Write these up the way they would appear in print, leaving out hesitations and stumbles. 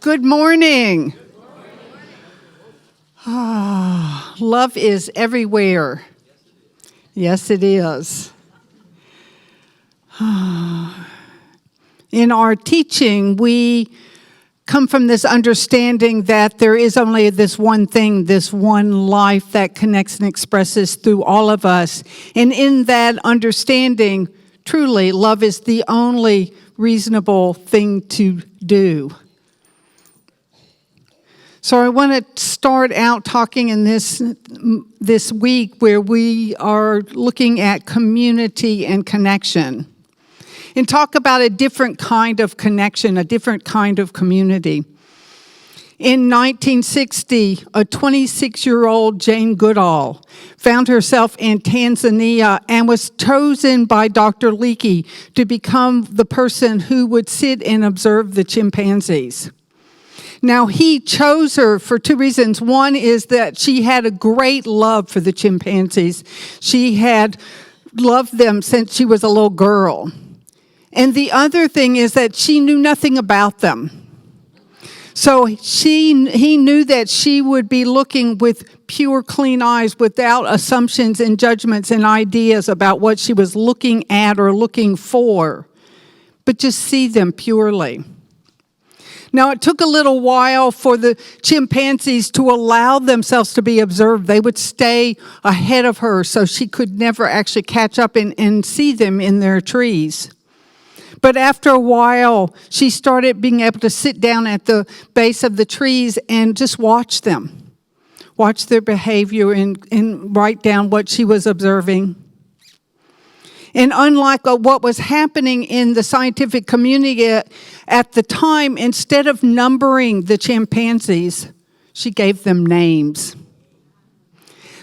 Good morning. Love is everywhere. Yes, it is. In our teaching, we come from this understanding that there is only this one thing, this one life that connects and expresses through all of us. And in that understanding, truly, love is the only reasonable thing to do. So I want to start out talking in this week where we are looking at community and connection, and talk about a different kind of connection, a different kind of community. In 1960, a 26-year-old Jane Goodall found herself in Tanzania and was chosen by Dr. Leakey to become the person who would sit and observe the chimpanzees. Now, he chose her for two reasons. One is that she had a great love for the chimpanzees. She had loved them since she was a little girl. And the other thing is that she knew nothing about them. So he knew that she would be looking with pure, clean eyes without assumptions and judgments and ideas about what she was looking at or looking for, but just see them purely. Now, it took a little while for the chimpanzees to allow themselves to be observed. They would stay ahead of her so she could never actually catch up and see them in their trees. But after a while, she started being able to sit down at the base of the trees and just watch them, watch their behavior and write down what she was observing. And unlike what was happening in the scientific community at the time, instead of numbering the chimpanzees, she gave them names.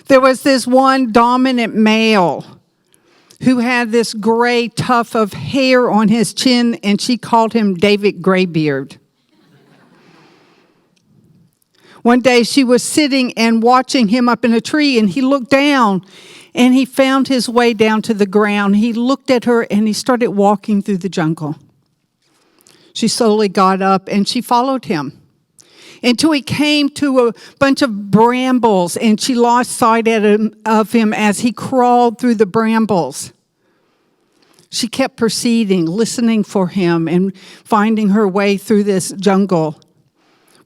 There was this one dominant male who had this gray tuft of hair on his chin, and she called him David Graybeard. One day she was sitting and watching him up in a tree, and he looked down, and he found his way down to the ground. He looked at her, and he started walking through the jungle. She slowly got up, and she followed him until he came to a bunch of brambles, and she lost sight of him as he crawled through the brambles. She kept proceeding, listening for him, and finding her way through this jungle.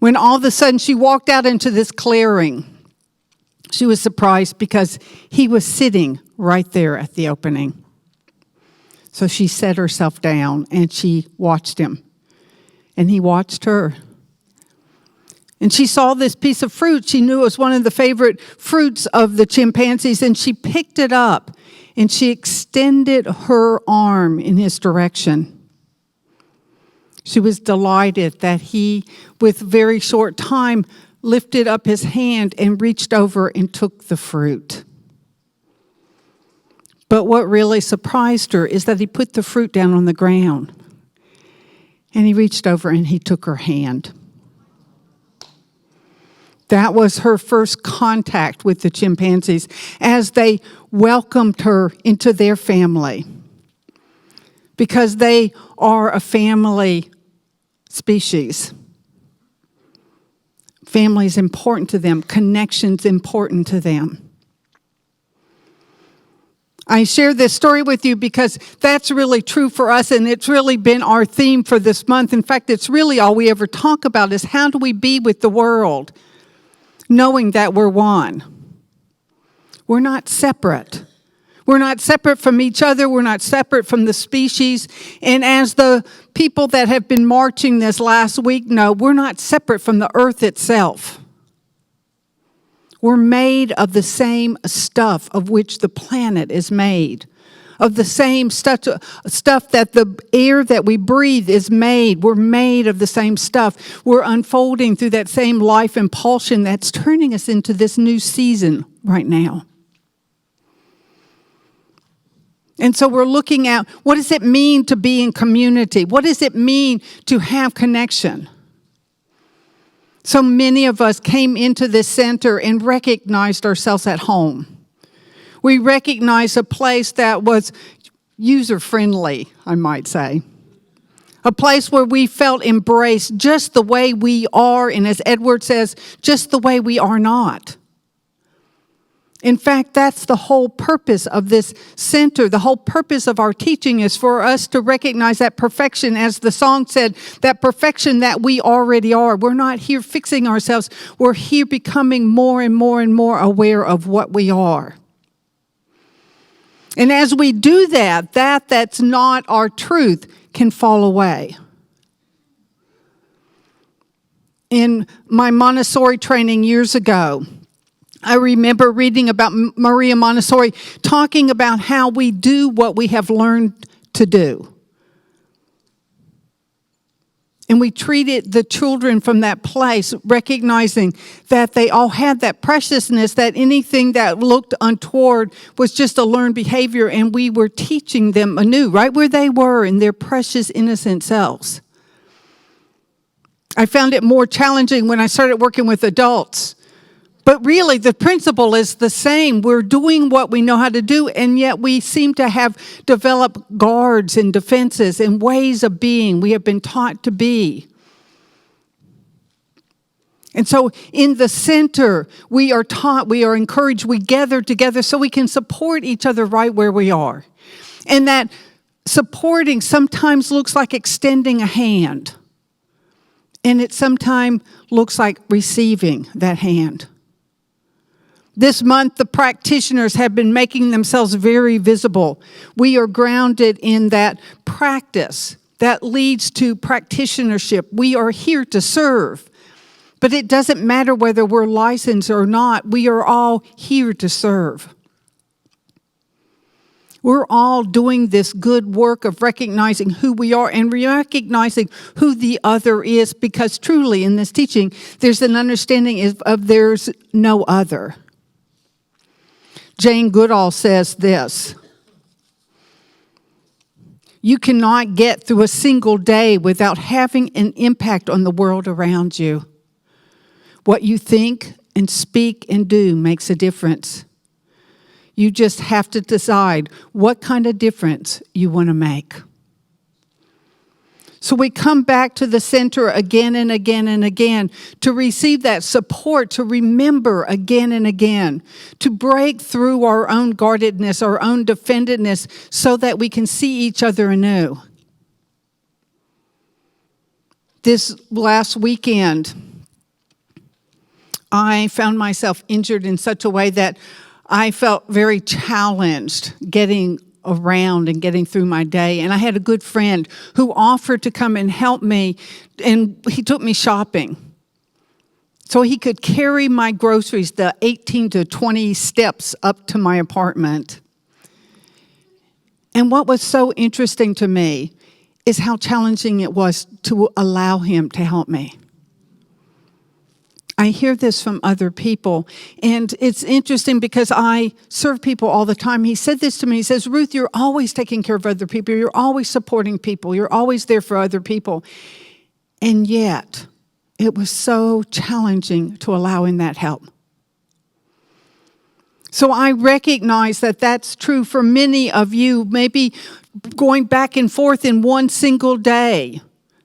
When all of a sudden she walked out into this clearing, she was surprised because he was sitting right there at the opening. So she sat herself down and she watched him. And he watched her. And she saw this piece of fruit. She knew it was one of the favorite fruits of the chimpanzees, and she picked it up and she extended her arm in his direction. She was delighted that he, with very short time, lifted up his hand and reached over and took the fruit. But what really surprised her is that he put the fruit down on the ground. And he reached over and he took her hand. That was her first contact with the chimpanzees as they welcomed her into their family. Because they are a family species. Family is important to them. Connection's important to them. I share this story with you because that's really true for us, and it's really been our theme for this month. In fact, it's really all we ever talk about is how do we be with the world, knowing that we're one. We're not separate. We're not separate from each other. We're not separate from the species. And as the people that have been marching this last week know, we're not separate from the earth itself. We're made of the same stuff of which the planet is made, of the same stuff that the air that we breathe is made. We're made of the same stuff. We're unfolding through that same life impulsion that's turning us into this new season right now. And so we're looking at what does it mean to be in community? What does it mean to have connection? So many of us came into this center and recognized ourselves at home. We recognized a place that was user-friendly, I might say. A place where we felt embraced just the way we are, and as Edward says, just the way we are not. In fact, that's the whole purpose of this center. The whole purpose of our teaching is for us to recognize that perfection, as the song said, that perfection that we already are. We're not here fixing ourselves. We're here becoming more and more and more aware of what we are. And as we do that, that's not our truth can fall away. In my Montessori training years ago, I remember reading about Maria Montessori talking about how we do what we have learned to do. And we treated the children from that place, recognizing that they all had that preciousness, that anything that looked untoward was just a learned behavior, and we were teaching them anew, right where they were in their precious, innocent selves. I found it more challenging when I started working with adults. But really, the principle is the same. We're doing what we know how to do, and yet we seem to have developed guards and defenses and ways of being we have been taught to be. And so in the center, we are taught, we are encouraged, we gather together so we can support each other right where we are. And that supporting sometimes looks like extending a hand. And it sometimes looks like receiving that hand. This month, the practitioners have been making themselves very visible. We are grounded in that practice that leads to practitionership. We are here to serve. But it doesn't matter whether we're licensed or not. We are all here to serve. We're all doing this good work of recognizing who we are and recognizing who the other is, because truly in this teaching, there's an understanding of there's no other. Jane Goodall says this: you cannot get through a single day without having an impact on the world around you. What you think and speak and do makes a difference. You just have to decide what kind of difference you want to make. So we come back to the center again and again and again to receive that support, to remember again and again, to break through our own guardedness, our own defendedness, so that we can see each other anew. This last weekend, I found myself injured in such a way that I felt very challenged getting around and getting through my day. And I had a good friend who offered to come and help me, and he took me shopping so he could carry my groceries the 18 to 20 steps up to my apartment. And what was so interesting to me is how challenging it was to allow him to help me. I hear this from other people, and it's interesting because I serve people all the time. He said this to me. He says, Ruth, you're always taking care of other people. You're always supporting people. You're always there for other people. And yet, it was so challenging to allow him that help. So I recognize that that's true for many of you, maybe going back and forth in one single day,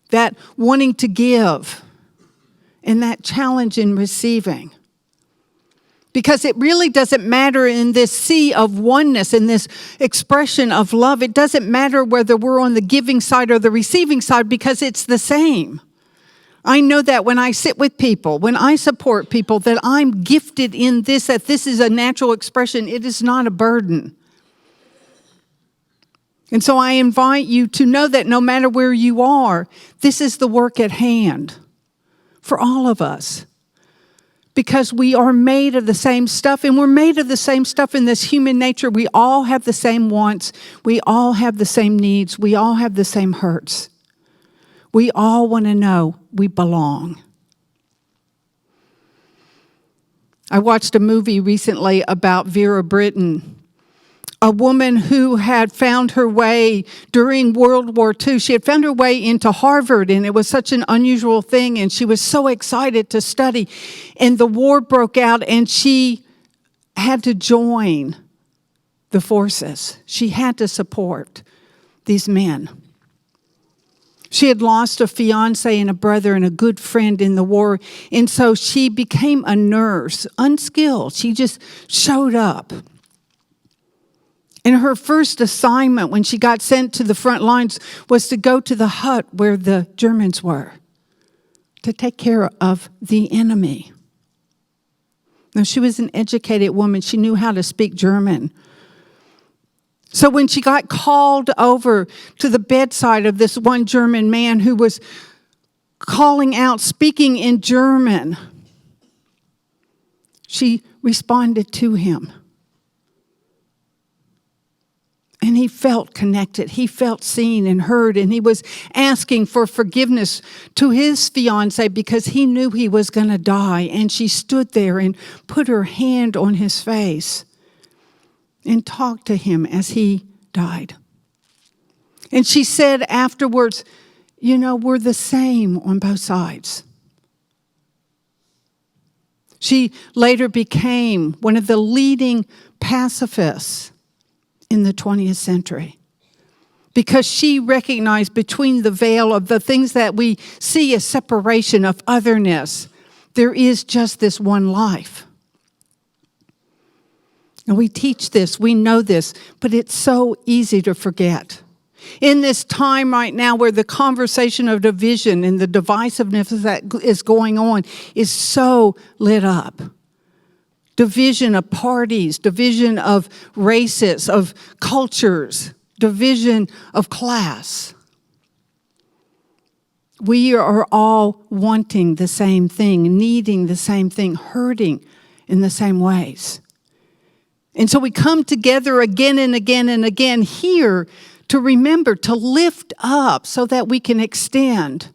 that wanting to give. And that challenge in receiving. Because it really doesn't matter in this sea of oneness, in this expression of love. It doesn't matter whether we're on the giving side or the receiving side, because it's the same. I know that when I sit with people, when I support people, that I'm gifted in this, that this is a natural expression. It is not a burden. And so I invite you to know that no matter where you are, this is the work at hand. For all of us, because we are made of the same stuff, and we're made of the same stuff in this human nature. We all have the same wants. We all have the same needs. We all have the same hurts. We all want to know we belong. I watched a movie recently about Vera Brittain, a woman who had found her way during World War II. She had found her way into Harvard, and it was such an unusual thing, and she was so excited to study. And the war broke out, and she had to join the forces. She had to support these men. She had lost a fiance and a brother and a good friend in the war. And so she became a nurse, unskilled. She just showed up. And her first assignment when she got sent to the front lines was to go to the hut where the Germans were, to take care of the enemy. Now, she was an educated woman. She knew how to speak German. So when she got called over to the bedside of this one German man who was calling out, speaking in German, she responded to him. And he felt connected. He felt seen and heard. And he was asking for forgiveness to his fiancée because he knew he was going to die. And she stood there and put her hand on his face and talked to him as he died. And she said afterwards, you know, we're the same on both sides. She later became one of the leading pacifists in the 20th century because she recognized between the veil of the things that we see as separation, of otherness, there is just this one life. And we teach this, we know this, but it's so easy to forget. In this time right now where the conversation of division and the divisiveness that is going on is so lit up. Division of parties, division of races, of cultures, division of class. We are all wanting the same thing, needing the same thing, hurting in the same ways. And so we come together again and again and again here to remember, to lift up so that we can extend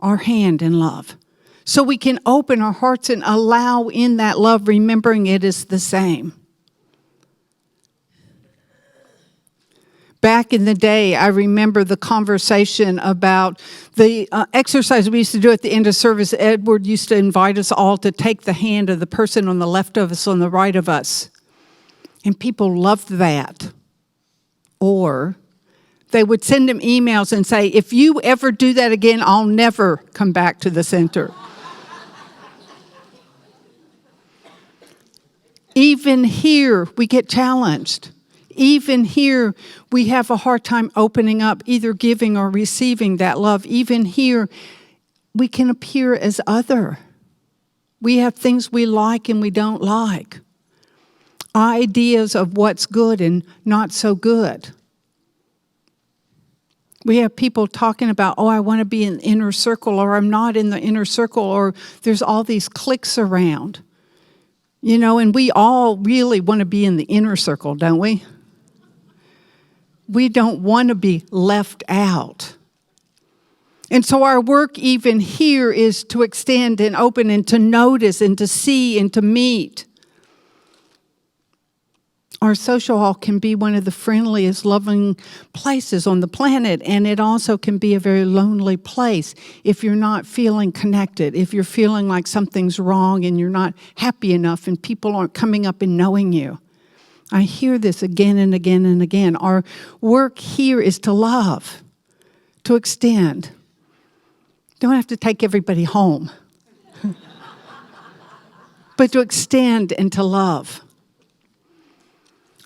our hand in love. So we can open our hearts and allow in that love, remembering it is the same. Back in the day, I remember the conversation about the exercise we used to do at the end of service. Edward used to invite us all to take the hand of the person on the left of us, on the right of us. And people loved that. Or they would send him emails and say, if you ever do that again, I'll never come back to the center. Even here, we get challenged. Even here, we have a hard time opening up, either giving or receiving that love. Even here, we can appear as other. We have things we like and we don't like. Ideas of what's good and not so good. We have people talking about, oh, I want to be in the inner circle, or I'm not in the inner circle, or there's all these cliques around. You know, and we all really want to be in the inner circle, don't we? We don't want to be left out. And so our work even here is to extend and open and to notice and to see and to meet. Our social hall can be one of the friendliest, loving places on the planet, and it also can be a very lonely place if you're not feeling connected, if you're feeling like something's wrong and you're not happy enough and people aren't coming up and knowing you. I hear this again and again and again. Our work here is to love, to extend. Don't have to take everybody home, but to extend and to love.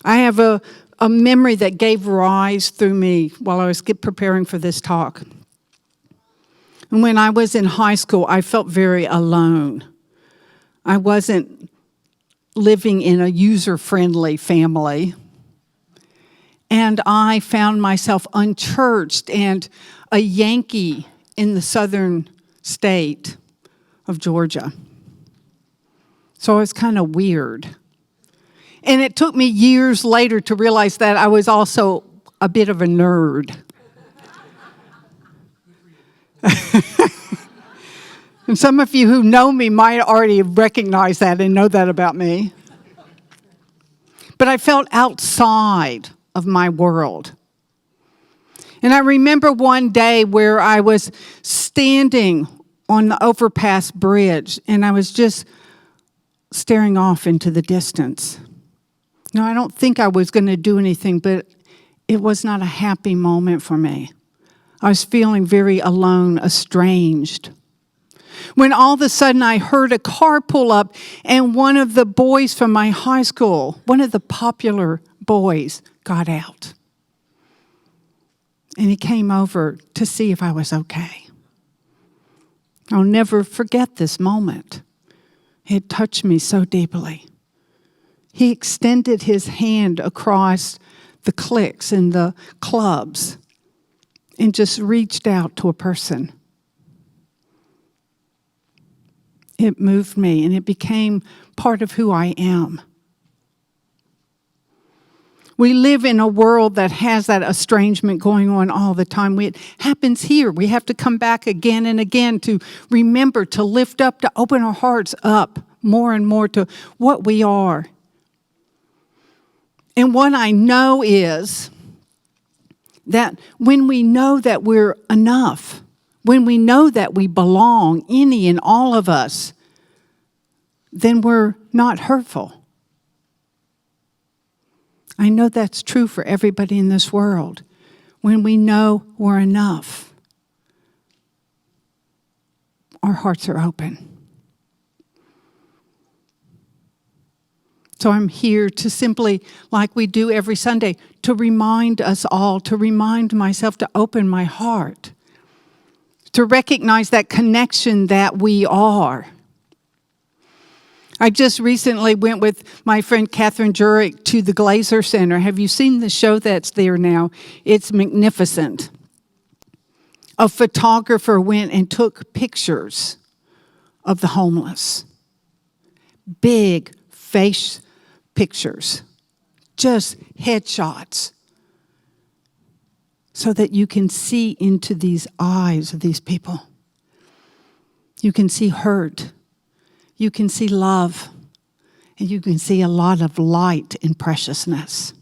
I have a memory that gave rise through me while I was preparing for this talk. And when I was in high school, I felt very alone. I wasn't living in a user-friendly family. And I found myself unchurched and a Yankee in the southern state of Georgia. So I was kind of weird. And it took me years later to realize that I was also a bit of a nerd. And some of you who know me might already recognize that and know that about me. But I felt outside of my world. And I remember one day where I was standing on the overpass bridge and I was just staring off into the distance. No, I don't think I was going to do anything, but it was not a happy moment for me. I was feeling very alone, estranged. When all of a sudden I heard a car pull up and one of the boys from my high school, one of the popular boys, got out. And he came over to see if I was okay. I'll never forget this moment. It touched me so deeply. He extended his hand across the cliques and the clubs and just reached out to a person. It moved me and it became part of who I am. We live in a world that has that estrangement going on all the time. It happens here. We have to come back again and again to remember, to lift up, to open our hearts up more and more to what we are. And what I know is that when we know that we're enough, when we know that we belong, any and all of us, then we're not hurtful. I know that's true for everybody in this world. When we know we're enough, our hearts are open. So I'm here to simply, like we do every Sunday, to remind us all, to remind myself to open my heart, to recognize that connection that we are. I just recently went with my friend Catherine Jurek to the Glazer Center. Have you seen the show that's there now? It's magnificent. A photographer went and took pictures of the homeless. Big face pictures. Just headshots. So that you can see into these eyes of these people. You can see hurt. You can see love, and you can see a lot of light and preciousness.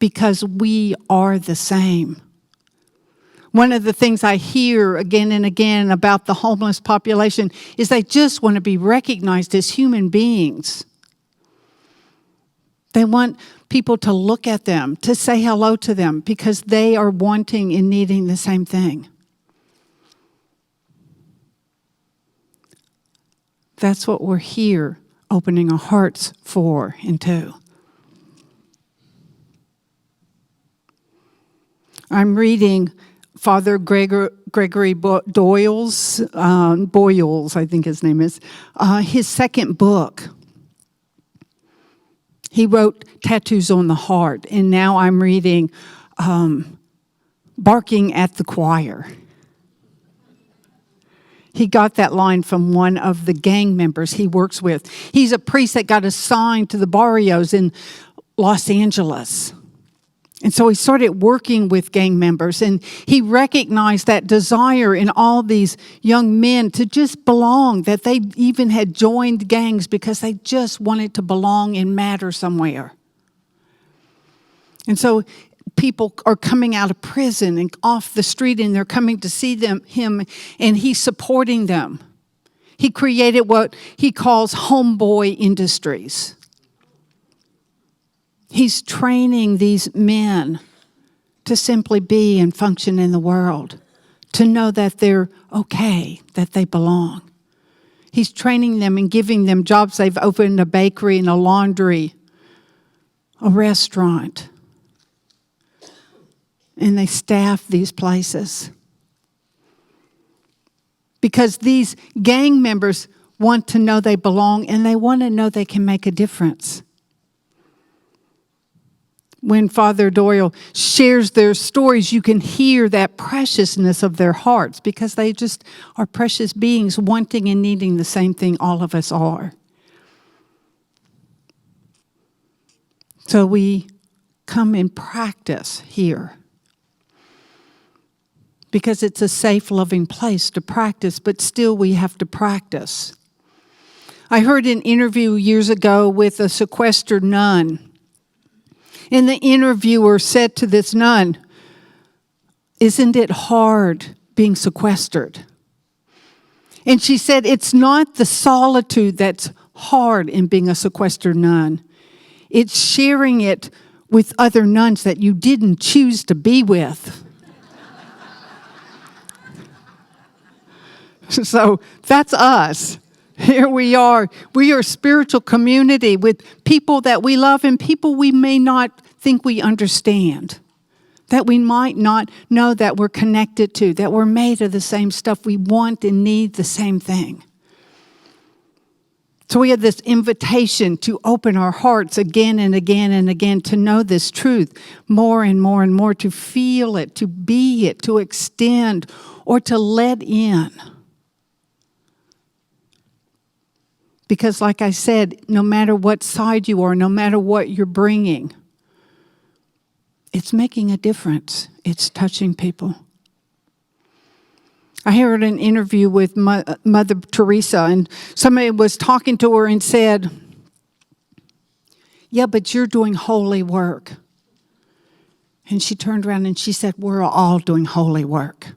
Because we are the same. One of the things I hear again and again about the homeless population is they just want to be recognized as human beings. They want people to look at them, to say hello to them, because they are wanting and needing the same thing. That's what we're here opening our hearts for and to. I'm reading Father Gregory Boyles, I think his name is, his second book. He wrote Tattoos on the Heart, and now I'm reading Barking at the Choir. He got that line from one of the gang members he works with. He's a priest that got assigned to the barrios in Los Angeles. And so he started working with gang members, and he recognized that desire in all these young men to just belong, that they even had joined gangs because they just wanted to belong and matter somewhere. And so people are coming out of prison and off the street, and they're coming to see him, and he's supporting them. He created what he calls homeboy industries. He's training these men to simply be and function in the world, to know that they're okay, that they belong. He's training them and giving them jobs. They've opened a bakery and a laundry, a restaurant. And they staff these places. Because these gang members want to know they belong, and they want to know they can make a difference. When Father Doyle shares their stories, you can hear that preciousness of their hearts, because they just are precious beings wanting and needing the same thing all of us are. So we come and practice here, because it's a safe, loving place to practice, but still we have to practice. I heard an interview years ago with a sequestered nun. And the interviewer said to this nun, "Isn't it hard being sequestered?" And she said, "It's not the solitude that's hard in being a sequestered nun. It's sharing it with other nuns that you didn't choose to be with." So that's us. Here we are. We are a spiritual community with people that we love and people we may not think we understand, that we might not know that we're connected to, that we're made of the same stuff. We want and need the same thing. So we have this invitation to open our hearts again and again and again, to know this truth more and more and more, to feel it, to be it, to extend, or to let in. Because like I said, no matter what side you are, no matter what you're bringing, it's making a difference. It's touching people. I heard an interview with Mother Teresa, and somebody was talking to her and said, "Yeah, but you're doing holy work." And she turned around and she said, "We're all doing holy work.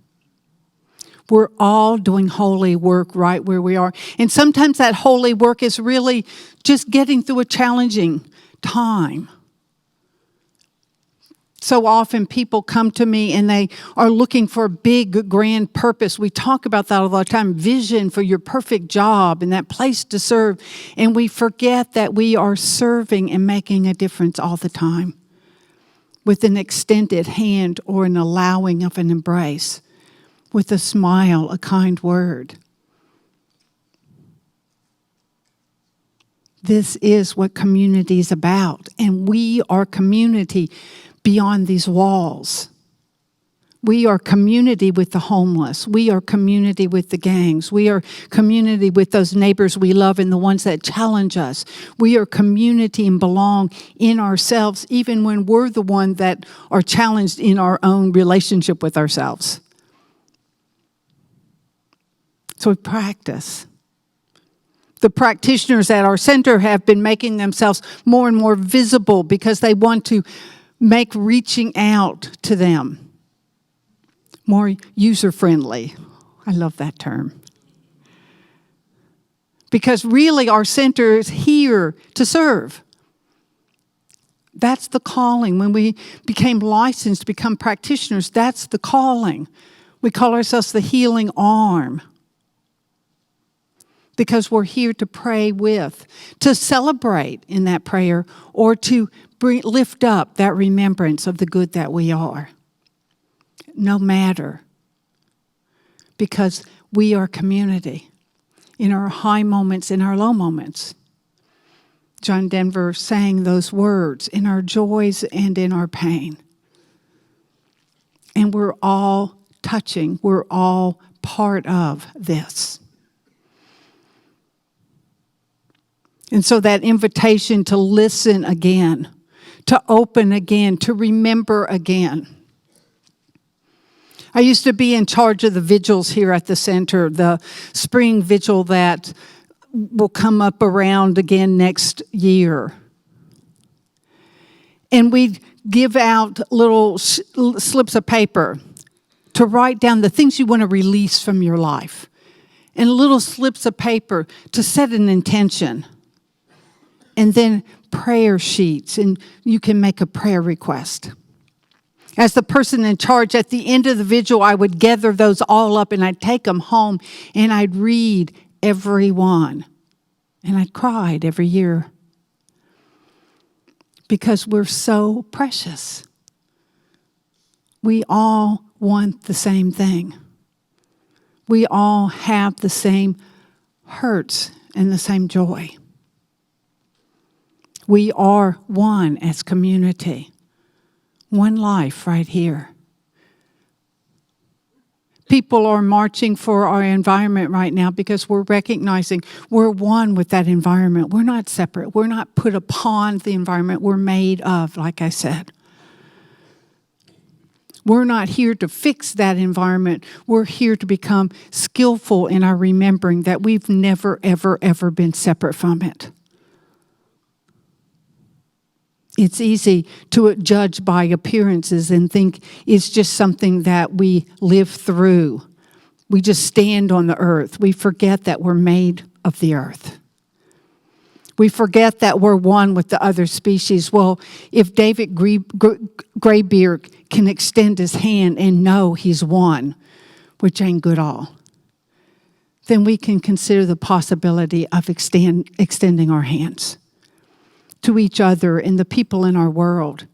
We're all doing holy work right where we are." And sometimes that holy work is really just getting through a challenging time. So often people come to me and they are looking for a big, grand purpose. We talk about that all the time, vision for your perfect job and that place to serve. And we forget that we are serving and making a difference all the time with an extended hand or an allowing of an embrace, with a smile, a kind word. This is what community is about. And we are community beyond these walls. We are community with the homeless. We are community with the gangs. We are community with those neighbors we love and the ones that challenge us. We are community and belong in ourselves, even when we're the one that are challenged in our own relationship with ourselves. So we practice. The practitioners at our center have been making themselves more and more visible because they want to make reaching out to them more user-friendly. I love that term. Because really our center is here to serve. That's the calling. When we became licensed to become practitioners, that's the calling. We call ourselves the healing arm. Because we're here to pray with, to celebrate in that prayer, or to lift up that remembrance of the good that we are. No matter. Because we are community in our high moments, in our low moments. John Denver sang those words, in our joys and in our pain. And we're all touching, we're all part of this. And so that invitation to listen again, to open again, to remember again. I used to be in charge of the vigils here at the center, the spring vigil that will come up around again next year. And we'd give out little slips of paper to write down the things you want to release from your life, and little slips of paper to set an intention. And then prayer sheets, and you can make a prayer request. As the person in charge, at the end of the vigil, I would gather those all up and I'd take them home and I'd read every one. And I cried every year. Because we're so precious. We all want the same thing. We all have the same hurts and the same joy. We are one as community. One life right here. People are marching for our environment right now because we're recognizing we're one with that environment. We're not separate. We're not put upon the environment we're made of, like I said. We're not here to fix that environment. We're here to become skillful in our remembering that we've never, ever, ever been separate from it. It's easy to judge by appearances and think it's just something that we live through. We just stand on the earth. We forget that we're made of the earth. We forget that we're one with the other species. Well, if David Graybeard can extend his hand and know he's one, which ain't good all, then we can consider the possibility of extending our hands to each other and the people in our world.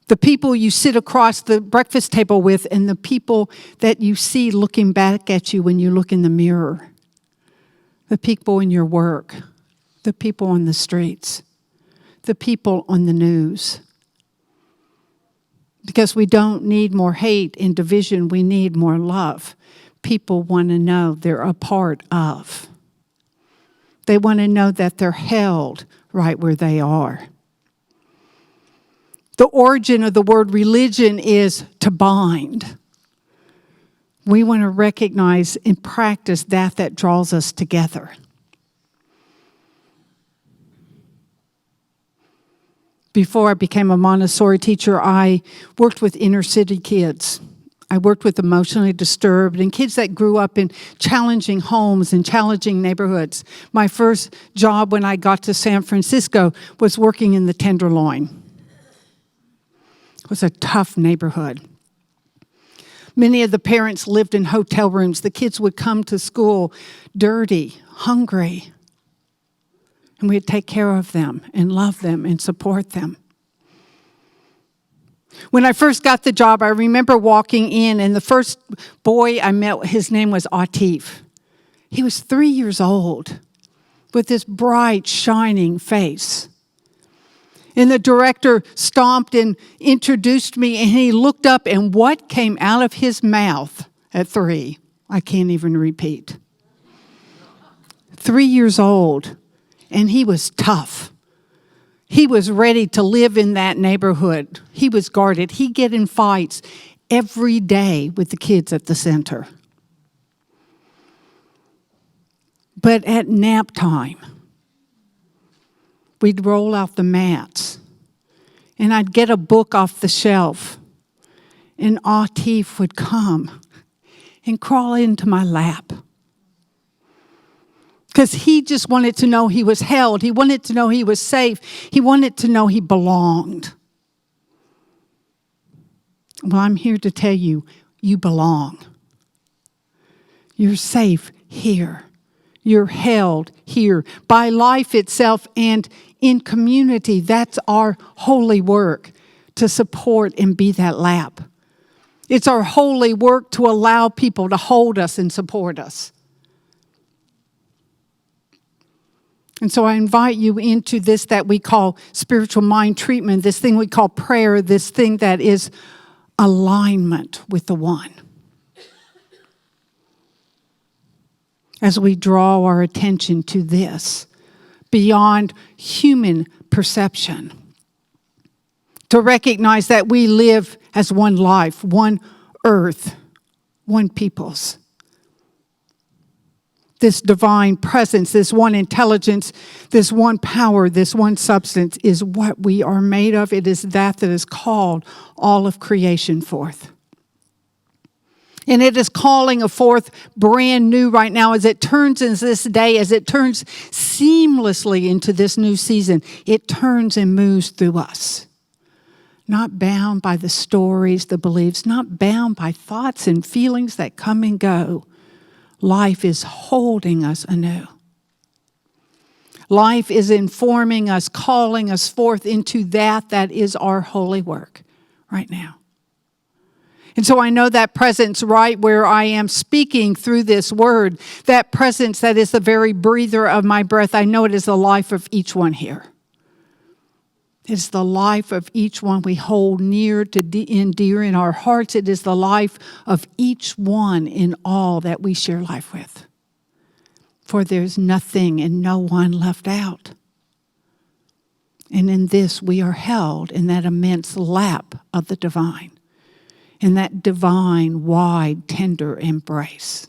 The people you sit across the breakfast table with and the people that you see looking back at you when you look in the mirror. The people in your work, the people on the streets, the people on the news. Because we don't need more hate and division, we need more love. People want to know they're a part of. They want to know that they're held right where they are. The origin of the word religion is to bind. We want to recognize and practice that draws us together. Before I became a Montessori teacher, I worked with inner city kids. I worked with emotionally disturbed and kids that grew up in challenging homes and challenging neighborhoods. My first job when I got to San Francisco was working in the Tenderloin. It was a tough neighborhood. Many of the parents lived in hotel rooms. The kids would come to school dirty, hungry, and we'd take care of them and love them and support them. When I first got the job, I remember walking in, and the first boy I met, his name was Atif. He was 3 years old with this bright, shining face. And the director stomped and introduced me, and he looked up, and what came out of his mouth at 3, I can't even repeat. 3 years old, and he was tough. He was ready to live in that neighborhood. He was guarded. He'd get in fights every day with the kids at the center. But at nap time, we'd roll out the mats, and I'd get a book off the shelf, and Atif would come and crawl into my lap. Because he just wanted to know he was held. He wanted to know he was safe. He wanted to know he belonged. Well, I'm here to tell you, you belong. You're safe here. You're held here by life itself and in community. That's our holy work, to support and be that lap. It's our holy work to allow people to hold us and support us. And so I invite you into this that we call spiritual mind treatment, this thing we call prayer, this thing that is alignment with the one. As we draw our attention to this, beyond human perception, to recognize that we live as one life, one earth, one peoples. This divine presence, this one intelligence, this one power, this one substance is what we are made of. It is that is called all of creation forth. And it is calling a forth brand new right now as it turns in this day, as it turns seamlessly into this new season. It turns and moves through us. Not bound by the stories, the beliefs, not bound by thoughts and feelings that come and go. Life is holding us anew. Life is informing us, calling us forth into that is our holy work right now. And so I know that presence right where I am speaking through this word, that presence that is the very breather of my breath, I know it is the life of each one here. It is the life of each one we hold near to and dear in our hearts. It is the life of each one in all that we share life with. For there's nothing and no one left out. And in this we are held in that immense lap of the divine, in that divine, wide, tender embrace.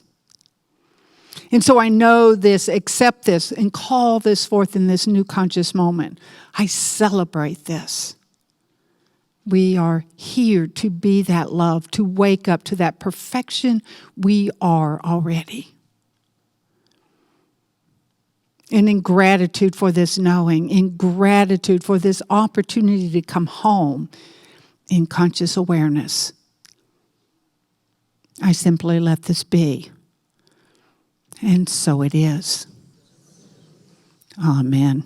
And so I know this, accept this, and call this forth in this new conscious moment. I celebrate this. We are here to be that love, to wake up to that perfection we are already. And in gratitude for this knowing, in gratitude for this opportunity to come home in conscious awareness, I simply let this be. And so it is. Amen.